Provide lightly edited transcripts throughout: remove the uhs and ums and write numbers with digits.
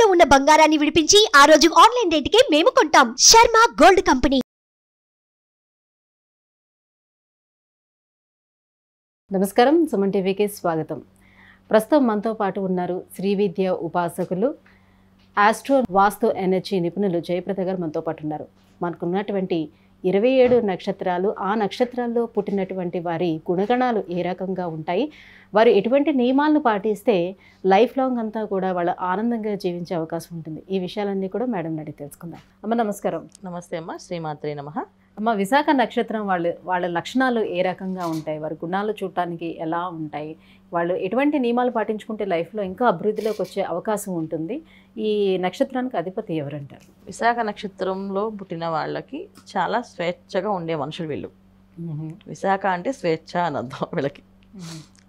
తాకట్టులో ఉన్న బంగారాన్ని విడిపించి ఆ రోజు ఆన్లైన్ రేటుకే మేము కొంటాం. Sharma gold company. నమస్కారం, సుమన్ టీవీకి స్వాగతం. ప్రస్తుతం మనతో పాటు ఉన్నారు శ్రీవిద్య ఉపాసకులు, ఆస్ట్రో వాస్తు ఎనర్జీ నిపుణులు జయప్రద గారు మనతో పాటు ఉన్నారు. మనకున్నటువంటి 27 నక్షత్రాలు, ఆ నక్షత్రాల్లో పుట్టినటువంటి వారి గుణగణాలు ఏ రకంగా ఉంటాయి, వారు ఎటువంటి నియమాలను పాటిస్తే లైఫ్ లాంగ్ అంతా కూడా వాళ్ళు ఆనందంగా జీవించే అవకాశం ఉంటుంది, ఈ విషయాలన్నీ కూడా మేడం అడిగి తెలుసుకుందాం. అమ్మ నమస్కారం. నమస్తే అమ్మ, శ్రీమాత్రే నమః. అమ్మ, విశాఖ నక్షత్రం వాళ్ళ లక్షణాలు ఏ రకంగా ఉంటాయి, వారి గుణాలు చూడటానికి ఎలా ఉంటాయి, వాళ్ళు ఎటువంటి నియమాలు పాటించుకుంటే లైఫ్లో ఇంకా అభివృద్ధిలోకి వచ్చే అవకాశం ఉంటుంది, ఈ నక్షత్రానికి అధిపతి ఎవరంటారు? విశాఖ నక్షత్రంలో పుట్టిన వాళ్ళకి చాలా స్వేచ్ఛగా ఉండే మనుషులు వీళ్ళు. విశాఖ అంటే స్వేచ్ఛ అని అర్థం వీళ్ళకి.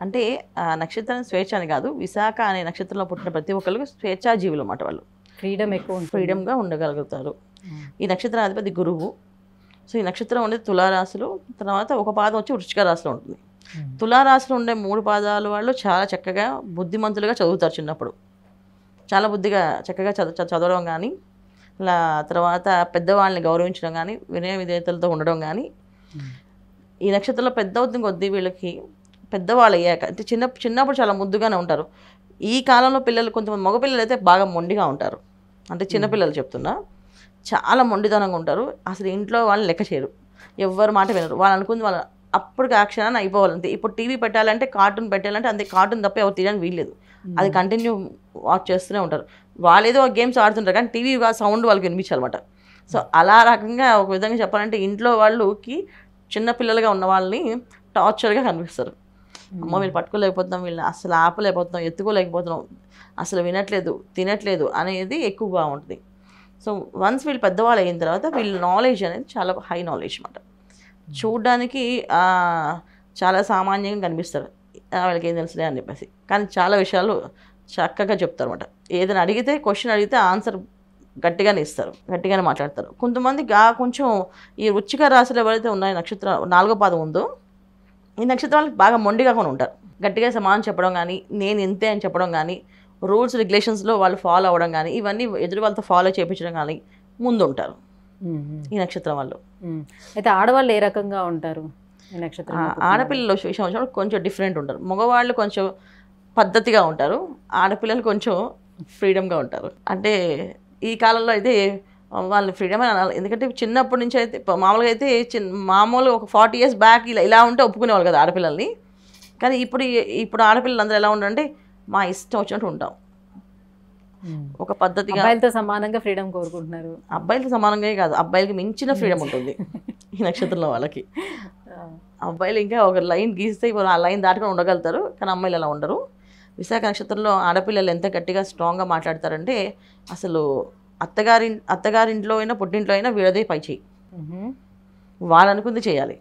అంటే ఆ నక్షత్రం స్వేచ్ఛ అని కాదు, విశాఖ అనే నక్షత్రంలో పుట్టిన ప్రతి ఒక్కరికి స్వేచ్ఛా జీవులు అన్నమాట. వాళ్ళు ఫ్రీడమ్ ఎక్కువ, ఫ్రీడమ్గా ఉండగలుగుతారు. ఈ నక్షత్రం అధిపతి గురువు. సో ఈ నక్షత్రం ఉండేది తులారాశిలో, తర్వాత ఒక పాదం వచ్చి వృశ్చిక రాశిలో ఉంటుంది. తులారాశిలో ఉండే 3 పాదాలు వాళ్ళు చాలా చక్కగా బుద్ధిమంతులుగా చదువుతారు. చిన్నప్పుడు చాలా చక్కగా చదవడం కానీ, తర్వాత పెద్దవాళ్ళని గౌరవించడం కానీ, వినయ విధేయతలతో ఉండడం కానీ. ఈ నక్షత్రంలో పెద్ద అవుతుంది కొద్దీ వీళ్ళకి పెద్దవాళ్ళు అయ్యాక అంటే చిన్నప్పుడు చాలా ముద్దుగానే ఉంటారు. ఈ కాలంలో పిల్లలు, కొంతమంది మగపిల్లలు అయితే బాగా మొండిగా ఉంటారు. అంటే చిన్నపిల్లలు చెప్తున్నా, చాలా మొండితనంగా ఉంటారు. అసలు ఇంట్లో వాళ్ళు లెక్క చేయరు, ఎవరు మాట వినరు. వాళ్ళు అనుకుంది వాళ్ళు అప్పటికి ఆ క్షణాన్ని అయిపోవాలంతే. ఇప్పుడు టీవీ పెట్టాలంటే, కార్టూన్ పెట్టాలంటే అంతే, కార్టూన్ తప్ప ఎవరు తీయడానికి వీల్లేదు. అది కంటిన్యూ వాచ్ చేస్తూనే ఉంటారు. వాళ్ళు ఏదో గేమ్స్ ఆడుతుంటారు కానీ టీవీ సౌండ్ వాళ్ళకి వినిపించాలన్నమాట. సో అలా రకంగా ఒక విధంగా చెప్పాలంటే ఇంట్లో వాళ్ళకి చిన్నపిల్లలుగా ఉన్న వాళ్ళని టార్చర్గా కనిపిస్తారు. అమ్మ వీళ్ళు పట్టుకోలేకపోతున్నాం, వీళ్ళని అసలు ఆపలేకపోతున్నాం, ఎత్తుకోలేకపోతున్నాం, అసలు వినట్లేదు, తినట్లేదు అనేది ఎక్కువగా ఉంటుంది. సో వన్స్ వీళ్ళు పెద్దవాళ్ళు అయిన తర్వాత వీళ్ళ నాలెడ్జ్ అనేది చాలా హై నాలెడ్జ్ అన్నమాట. చూడ్డానికి చాలా సామాన్యంగా కనిపిస్తారు, వాళ్ళకి ఏం తెలుసులే అని చెప్పేసి, కానీ చాలా విషయాలు చక్కగా చెప్తారు అన్నమాట. ఏదైనా అడిగితే, క్వశ్చన్ అడిగితే ఆన్సర్ గట్టిగానే ఇస్తారు, గట్టిగానే మాట్లాడతారు. కొంతమంది కొంచెం ఈ వృశ్చిక రాశిలో ఎవరైతే ఉన్నాయో నక్షత్రం 4వ పాదం ఉందో, ఈ నక్షత్రం వాళ్ళకి బాగా మొండిగా కొని ఉంటారు. గట్టిగా సమానం చెప్పడం కానీ, నేను ఇంతే అని చెప్పడం కానీ, రూల్స్ రెగ్యులేషన్స్లో వాళ్ళు ఫాలో అవ్వడం కానీ, ఇవన్నీ ఎదురు వాళ్ళతో ఫాలో చేయించడం కానీ ముందు ఉంటారు ఈ నక్షత్రం వాళ్ళు. అయితే ఆడవాళ్ళు ఏ రకంగా ఉంటారు ఈ నక్షత్రం? ఆడపిల్లల విషయం వచ్చినప్పుడు కొంచెం డిఫరెంట్ ఉంటారు. మగవాళ్ళు కొంచెం పద్ధతిగా ఉంటారు, ఆడపిల్లలు కొంచెం ఫ్రీడమ్గా ఉంటారు. అంటే ఈ కాలంలో అయితే వాళ్ళు ఫ్రీడమ్ అని అనాలి. ఎందుకంటే చిన్నప్పటి నుంచి అయితే మామూలుగా అయితే మామూలు ఒక 40 years బ్యాక్ ఇలా ఉంటే ఒప్పుకునేవాళ్ళు కదా ఆడపిల్లల్ని. కానీ ఇప్పుడు ఆడపిల్లలు అందరూ ఎలా ఉంటారంటే, మా ఇష్టం వచ్చినట్టు ఉంటాం, ఒక పద్ధతిగా. అబ్బాయిలతో సమానంగా ఫ్రీడమ్ కోరుకుంటున్నారు. అబ్బాయిలతో సమానంగా కాదు, అబ్బాయిలకి మించిన ఫ్రీడమ్ ఉంటుంది ఈ నక్షత్రంలో వాళ్ళకి. అబ్బాయిలు ఇంకా ఒక లైన్ గీస్తే ఇప్పుడు ఆ లైన్ దాటుకొని ఉండగలుగుతారు, కానీ అమ్మాయిలు అలా ఉండరు. విశాఖ నక్షత్రంలో ఆడపిల్లలు ఎంత గట్టిగా స్ట్రాంగ్గా మాట్లాడతారంటే, అసలు అత్తగారింట్లో అయినా పుట్టింట్లో అయినా వీళ్ళదే పై చేయి, వాళ్ళు అనుకుంది చేయాలి.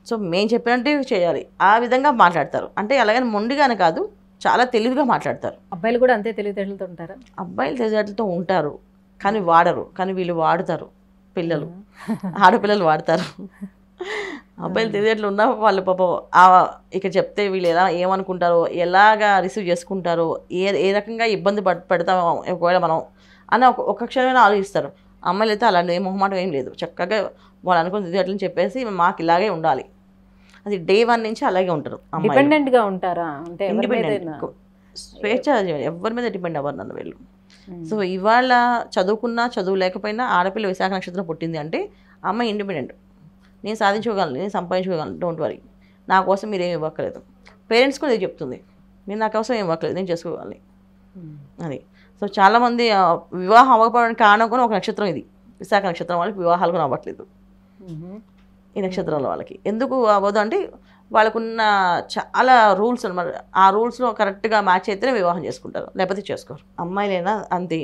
సో మేము చెప్పినట్టే చేయాలి, ఆ విధంగా మాట్లాడతారు. అంటే అలాగని మొండిగానే కాదు, చాలా తెలివిగా మాట్లాడతారు. అబ్బాయిలు కూడా అంతే తెలివితేటలతో ఉంటారు. అబ్బాయిలు తెలివితేటలతో ఉంటారు కానీ వాడరు, కానీ వీళ్ళు వాడతారు. పిల్లలు, ఆడపిల్లలు వాడతారు. అబ్బాయిలు తెలివితేటలు ఉన్నా వాళ్ళు పాపం ఇక్కడ చెప్తే వీళ్ళు ఏమనుకుంటారో, ఎలాగా రిసీవ్ చేసుకుంటారో, ఏ రకంగా ఇబ్బంది పెడతామో ఒకవేళ మనం అని ఒక క్షణమైనా ఆలోచిస్తారు. అమ్మాయిలు అయితే అలాంటి ఏ మొహమాటం ఏం లేదు, చక్కగా వాళ్ళు అనుకున్న తెలివితేటలను చెప్పేసి మాకు ఇలాగే ఉండాలి, అది డే 1 నుంచి అలాగే ఉంటారు. డిపెండెంట్గా ఉంటారా? అంటే ఇండిపెండెంట్, స్వేచ్ఛ, ఎవరి మీద డిపెండ్ అవ్వరు నన్ను వీళ్ళు. సో ఇవాళ చదువుకున్నా చదువు లేకపోయినా ఆడపిల్ల విశాఖ నక్షత్రం పుట్టింది అంటే అమ్మాయి ఇండిపెండెంట్, నేను సాధించుకోగలను, నేను సంపాదించుకోగలను, డోంట్ వరీ, నా కోసం మీరు ఏమి ఇవ్వక్కర్లేదు. పేరెంట్స్ కూడా ఇది చెప్తుంది, నేను నా కోసం ఏమి ఇవ్వక్కర్లేదు, నేను చేసుకోగలను అది. సో చాలామంది వివాహం అవ్వకపోవడానికి కారణం కూడా ఒక నక్షత్రం ఇది. విశాఖ నక్షత్రం వాళ్ళకి వివాహాలు కూడా అవ్వట్లేదు ఈ నక్షత్రంలో వాళ్ళకి. ఎందుకు అవ్వదు అంటే వాళ్ళకున్న చాలా రూల్స్ అన్నమాట. ఆ రూల్స్లో కరెక్ట్గా మ్యాచ్ అయితేనే వివాహం చేసుకుంటారు, లేకపోతే చేసుకోరు. అమ్మాయిలైనా అంతే.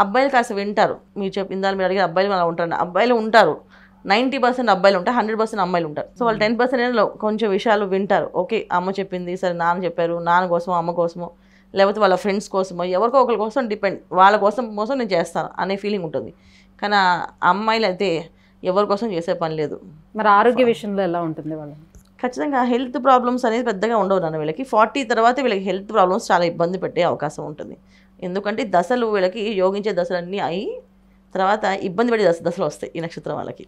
అబ్బాయిలు కాస్త వింటారు, మీరు చెప్పిందాలు మీరు అడిగే అబ్బాయిలు అలా ఉంటారు. అబ్బాయిలు ఉంటారు, 90% అబ్బాయిలు ఉంటారు, 100% అమ్మాయిలు ఉంటారు. సో వాళ్ళు 10% కొంచెం విషయాలు వింటారు. ఓకే, అమ్మ చెప్పింది సరే, నాన్న చెప్పారు, నాన్న కోసమో అమ్మ కోసమో లేకపోతే వాళ్ళ ఫ్రెండ్స్ కోసమో ఎవరికో ఒకరి కోసం డిపెండ్, వాళ్ళ కోసం నేను చేస్తాను అనే ఫీలింగ్ ఉంటుంది. కానీ అమ్మాయిలు అయితే ఎవరి కోసం చేసే పని లేదు. మరి ఆరోగ్య విషయంలో ఎలా ఉంటుంది వాళ్ళు? ఖచ్చితంగా హెల్త్ ప్రాబ్లమ్స్ అనేది పెద్దగా ఉండవు నాన్న వీళ్ళకి. 40 తర్వాత వీళ్ళకి హెల్త్ ప్రాబ్లమ్స్ చాలా ఇబ్బంది పెట్టే అవకాశం ఉంటుంది. ఎందుకంటే దశలు వీళ్ళకి యోగించే దశలన్నీ అయి తర్వాత ఇబ్బంది పడే దశలు వస్తాయి ఈ నక్షత్రం వాళ్ళకి.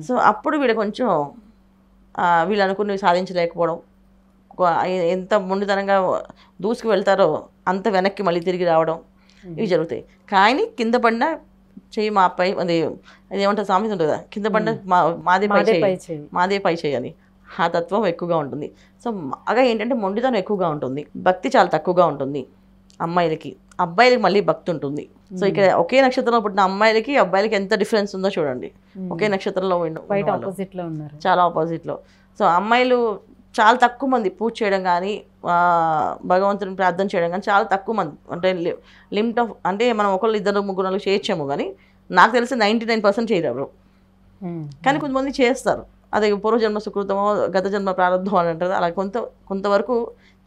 సో అప్పుడు వీళ్ళు కొంచెం వీళ్ళు అనుకున్నవి సాధించలేకపోవడం, ఎంత మొండితనంగా దూసుకు వెళ్తారో అంత వెనక్కి మళ్ళీ తిరిగి రావడం ఇవి జరుగుతాయి. కానీ కింద పడిన చెయ్యి మా పై అది ఏమంటారు సామెత ఉంటుంది కదా, కింద పడిన మాదే పై చేయి అని, ఆ తత్వం ఎక్కువగా ఉంటుంది. సో బాగా ఏంటంటే మొండితనం ఎక్కువగా ఉంటుంది, భక్తి చాలా తక్కువగా ఉంటుంది అమ్మాయిలకి. అబ్బాయిలకి మళ్ళీ భక్తి ఉంటుంది. సో ఇక్కడ ఒకే నక్షత్రంలో పుట్టిన అమ్మాయిలకి అబ్బాయిలకి ఎంత డిఫరెన్స్ ఉందో చూడండి. ఒకే నక్షత్రంలో చాలా ఆపోజిట్లో. సో అమ్మాయిలు చాలా తక్కువ మంది పూజ చేయడం కానీ భగవంతుని ప్రార్థన చేయడం కానీ చాలా తక్కువ మంది, అంటే లిమిట్ ఆఫ్, అంటే మనం ఒకళ్ళు 2-3 చేయొచ్చాము కానీ నాకు తెలిసి 99% చేయరు. కానీ కొంతమంది చేస్తారు, అదే పూర్వజన్మ సుకృతమో గత జన్మ ప్రారంభం అని అంటారు. అలా కొంతవరకు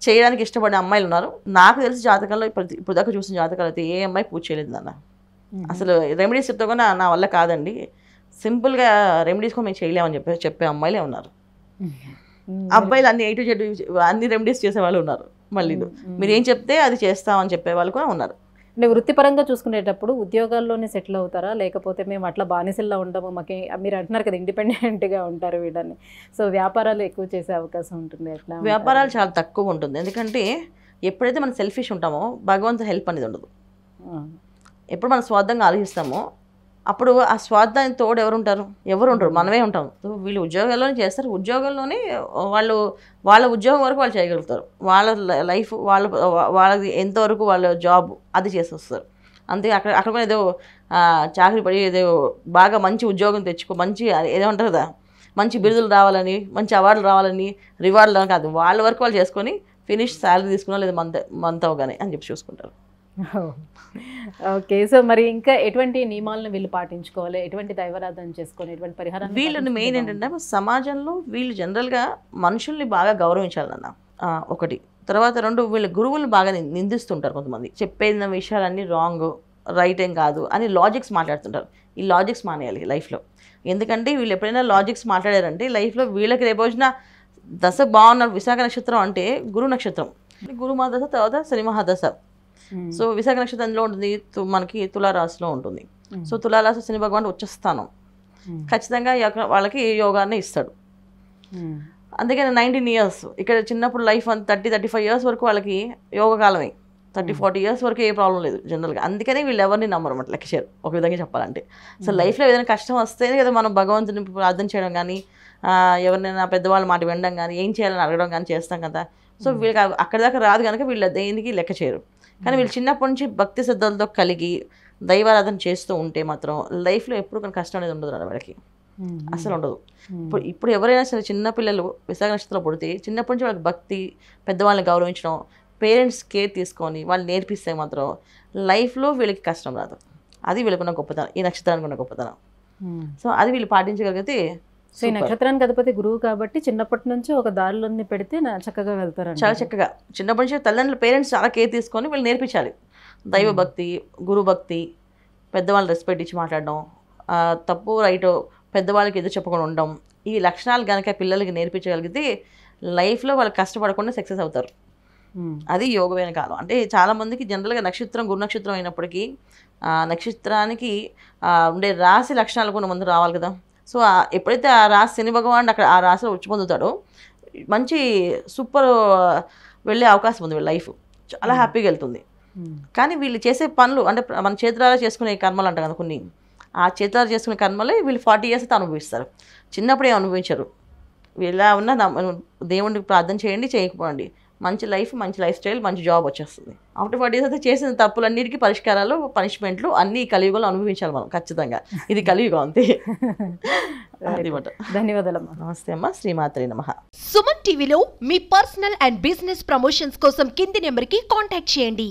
చేయడానికి ఇష్టపడే అమ్మాయిలు ఉన్నారు. నాకు తెలిసి జాతకంలో ఇప్పుడు దాకా చూసిన జాతకాలు అయితే ఏ అమ్మాయి పూజ చేయలేదు నాన్న. అసలు రెమెడీస్ చెప్తా కూడా నా వల్ల కాదండి, సింపుల్గా రెమెడీస్ కూడా మేము చేయలేమని చెప్పే అమ్మాయిలే ఉన్నారు. అబ్బాయిలు అన్ని A to Z అన్ని రెమెడీస్ చేసే వాళ్ళు ఉన్నారు. మళ్ళీ మీరు ఏం చెప్తే అది చేస్తామని చెప్పే వాళ్ళు కూడా ఉన్నారు. అంటే వృత్తిపరంగా చూసుకునేటప్పుడు ఉద్యోగాల్లోనే సెటిల్ అవుతారా, లేకపోతే మేము అట్లా బానిసల్లో ఉండము, మాకు మీరు అంటున్నారు కదా ఇండిపెండెంట్గా ఉంటారు వీళ్ళని, సో వ్యాపారాలు ఎక్కువ చేసే అవకాశం ఉంటుంది? అట్లా వ్యాపారాలు చాలా తక్కువ ఉంటుంది. ఎందుకంటే ఎప్పుడైతే మనం సెల్ఫిష్ ఉంటామో భగవంతుని హెల్ప్ అనేది ఉండదు. ఎప్పుడు మనం స్వార్థంగా ఆలోచిస్తామో అప్పుడు ఆ స్వార్థానికి తోడు ఎవరు ఉండరు, మనమే ఉంటాం. వీళ్ళు ఉద్యోగాల్లోనే చేస్తారు, ఉద్యోగంలోనే వాళ్ళ ఉద్యోగం వరకు వాళ్ళు చేయగలుగుతారు, వాళ్ళ లైఫ్ వాళ్ళది ఎంతవరకు వాళ్ళ జాబ్ అది చేసి వస్తారు అంతే. అక్కడ కూడా ఏదో చాకరీ పడి ఏదో బాగా మంచి ఉద్యోగం తెచ్చుకో, మంచి ఏదో ఉంటారు కదా, మంచి బిరుదులు రావాలని, మంచి అవార్డులు రావాలని, రివార్డులు కాదు, వాళ్ళ వరకు వాళ్ళు చేసుకొని ఫినిష్ శాలరీ తీసుకున్నా లేదా మంత్ అవగానే అని చెప్పి చూసుకుంటారు. ఓకే. సో మరి ఇంకా ఎటువంటి నియమాలను వీళ్ళు పాటించుకోవాలి, ఎటువంటి దైవారాధన చేసుకొని, ఎటువంటి పరిహారం? వీళ్ళని మెయిన్ ఏంటంటే సమాజంలో వీళ్ళు జనరల్గా మనుషుల్ని బాగా గౌరవించాలన్న ఒకటి. తర్వాత 2 వీళ్ళ గురువులు బాగా నిందిస్తుంటారు కొంతమంది, చెప్పేసిన విషయాలన్నీ రాంగ్, రైట్ ఏం కాదు అని లాజిక్స్ మాట్లాడుతుంటారు. ఈ లాజిక్స్ మానేయాలి లైఫ్లో. ఎందుకంటే వీళ్ళు ఎప్పుడైనా లాజిక్స్ మాట్లాడారంటే లైఫ్లో వీళ్ళకి రేపు వచ్చిన దశ బాగున్న విశాఖ నక్షత్రం అంటే గురు నక్షత్రం, గురు మహాదశ తర్వాత శని మహాదశ. సో విశాఖ నక్షత్రంలో ఉంటుంది, మనకి తులారాశిలో ఉంటుంది. సో తులారాశి శని భగవాన్ ఉచ్చస్థానం, ఖచ్చితంగా వాళ్ళకి యోగాన్ని ఇస్తాడు. అందుకని 19 years ఇక్కడ చిన్నప్పుడు లైఫ్ 30-35 years వరకు వాళ్ళకి యోగ కాలమే, 30-40 years వరకు ఏ ప్రాబ్లం లేదు జనరల్గా. అందుకనే వీళ్ళు ఎవరిని నమ్మరు అన్నమాట లెక్కచారు ఒక విధంగా చెప్పాలంటే. సో లైఫ్లో ఏదైనా కష్టం వస్తేనే కదా మనం భగవంతుని ప్రార్థన చేయడం కానీ, ఎవరినైనా పెద్దవాళ్ళ మాట వినడం కానీ, ఏం చేయాలని అడగడం కానీ చేస్తాం కదా. సో వీళ్ళకి అక్కడి దాకా రాదు కనుక వీళ్ళు దేనికి లెక్క చేయరు. కానీ వీళ్ళు చిన్నప్పటి నుంచి భక్తి శ్రద్ధలతో కలిగి దైవారాధన చేస్తూ ఉంటే మాత్రం లైఫ్లో ఎప్పుడు కొన్ని కష్టం అనేది ఉండదు వాళ్ళకి, అసలు ఉండదు. ఇప్పుడు ఎవరైనా సరే చిన్నపిల్లలు విశాఖ నక్షత్రంలో పుడితే చిన్నప్పటి నుంచి వాళ్ళకి భక్తి, పెద్దవాళ్ళని గౌరవించడం, పేరెంట్స్ కేర్ తీసుకొని వాళ్ళు నేర్పిస్తే మాత్రం లైఫ్లో వీళ్ళకి కష్టం రాదు. అది వీళ్ళకున్న గొప్పతనం, ఈ నక్షత్రానికి ఉన్న గొప్పతనం. సో అది వీళ్ళు పాటించగలిగితే. సో ఈ నక్షత్రానికి అధిపతి గురువు కాబట్టి చిన్నప్పటి నుంచి ఒక దారిలో పెడితే చక్కగా వెళ్తారు. చాలా చక్కగా చిన్నప్పటి నుంచి తల్లిదండ్రులు పేరెంట్స్ చాలా కేర్ తీసుకొని వీళ్ళు నేర్పించాలి. దైవ భక్తి, గురు భక్తి, పెద్దవాళ్ళు రెస్పెక్ట్ ఇచ్చి మాట్లాడడం, తప్పు రైట్ పెద్దవాళ్ళకి ఎదురు చెప్పకుండా ఉండడం, ఈ లక్షణాలు కనుక పిల్లలకి నేర్పించగలిగితే లైఫ్లో వాళ్ళు కష్టపడకుండా సక్సెస్ అవుతారు. అది యోగమైన కాలం. అంటే చాలామందికి జనరల్గా నక్షత్రం గురు నక్షత్రం అయినప్పటికీ నక్షత్రానికి ఉండే రాశి లక్షణాలు కూడా ముందు రావాలి కదా. సో ఎప్పుడైతే ఆ రాశి శని భగవాన్ అక్కడ ఆ రాశిలో ఉచ్చి పొందుతాడో మంచి సూపర్ వెళ్ళే అవకాశం ఉంది, వీళ్ళ లైఫ్ చాలా హ్యాపీగా వెళ్తుంది. కానీ వీళ్ళు చేసే పనులు అంటే మన చేతులారా చేసుకునే కర్మలు అంటారు కదా కొన్ని, ఆ చేతులారా చేసుకునే కర్మలే వీళ్ళు 40 years అయితే అనుభవిస్తారు. చిన్నప్పుడే అనుభవించరు. ఇలా ఉన్న దేవుడికి ప్రార్థన చేయండి, చేయకపోండి, మంచి లైఫ్, మంచి లైఫ్ స్టైల్, మంచి జాబ్ వచ్చేస్తుంది. ఆఫ్టర్ 40 years అయితే చేసిన తప్పులన్నిటికీ పరిష్కారాలు, పనిష్మెంట్లు అన్ని కలియుగంలో అనుభవించాలి మనం ఖచ్చితంగా. ఇది కలియుగం అంతే. ధన్యవాదాలమ్మా. నమస్తే అమ్మా. శ్రీమాత్రే నమః. సుమన్ టీవీలో మీ పర్సనల్ అండ్ బిజినెస్ ప్రమోషన్స్ కోసం కింది నెంబర్కి కాంటాక్ట్ చేయండి.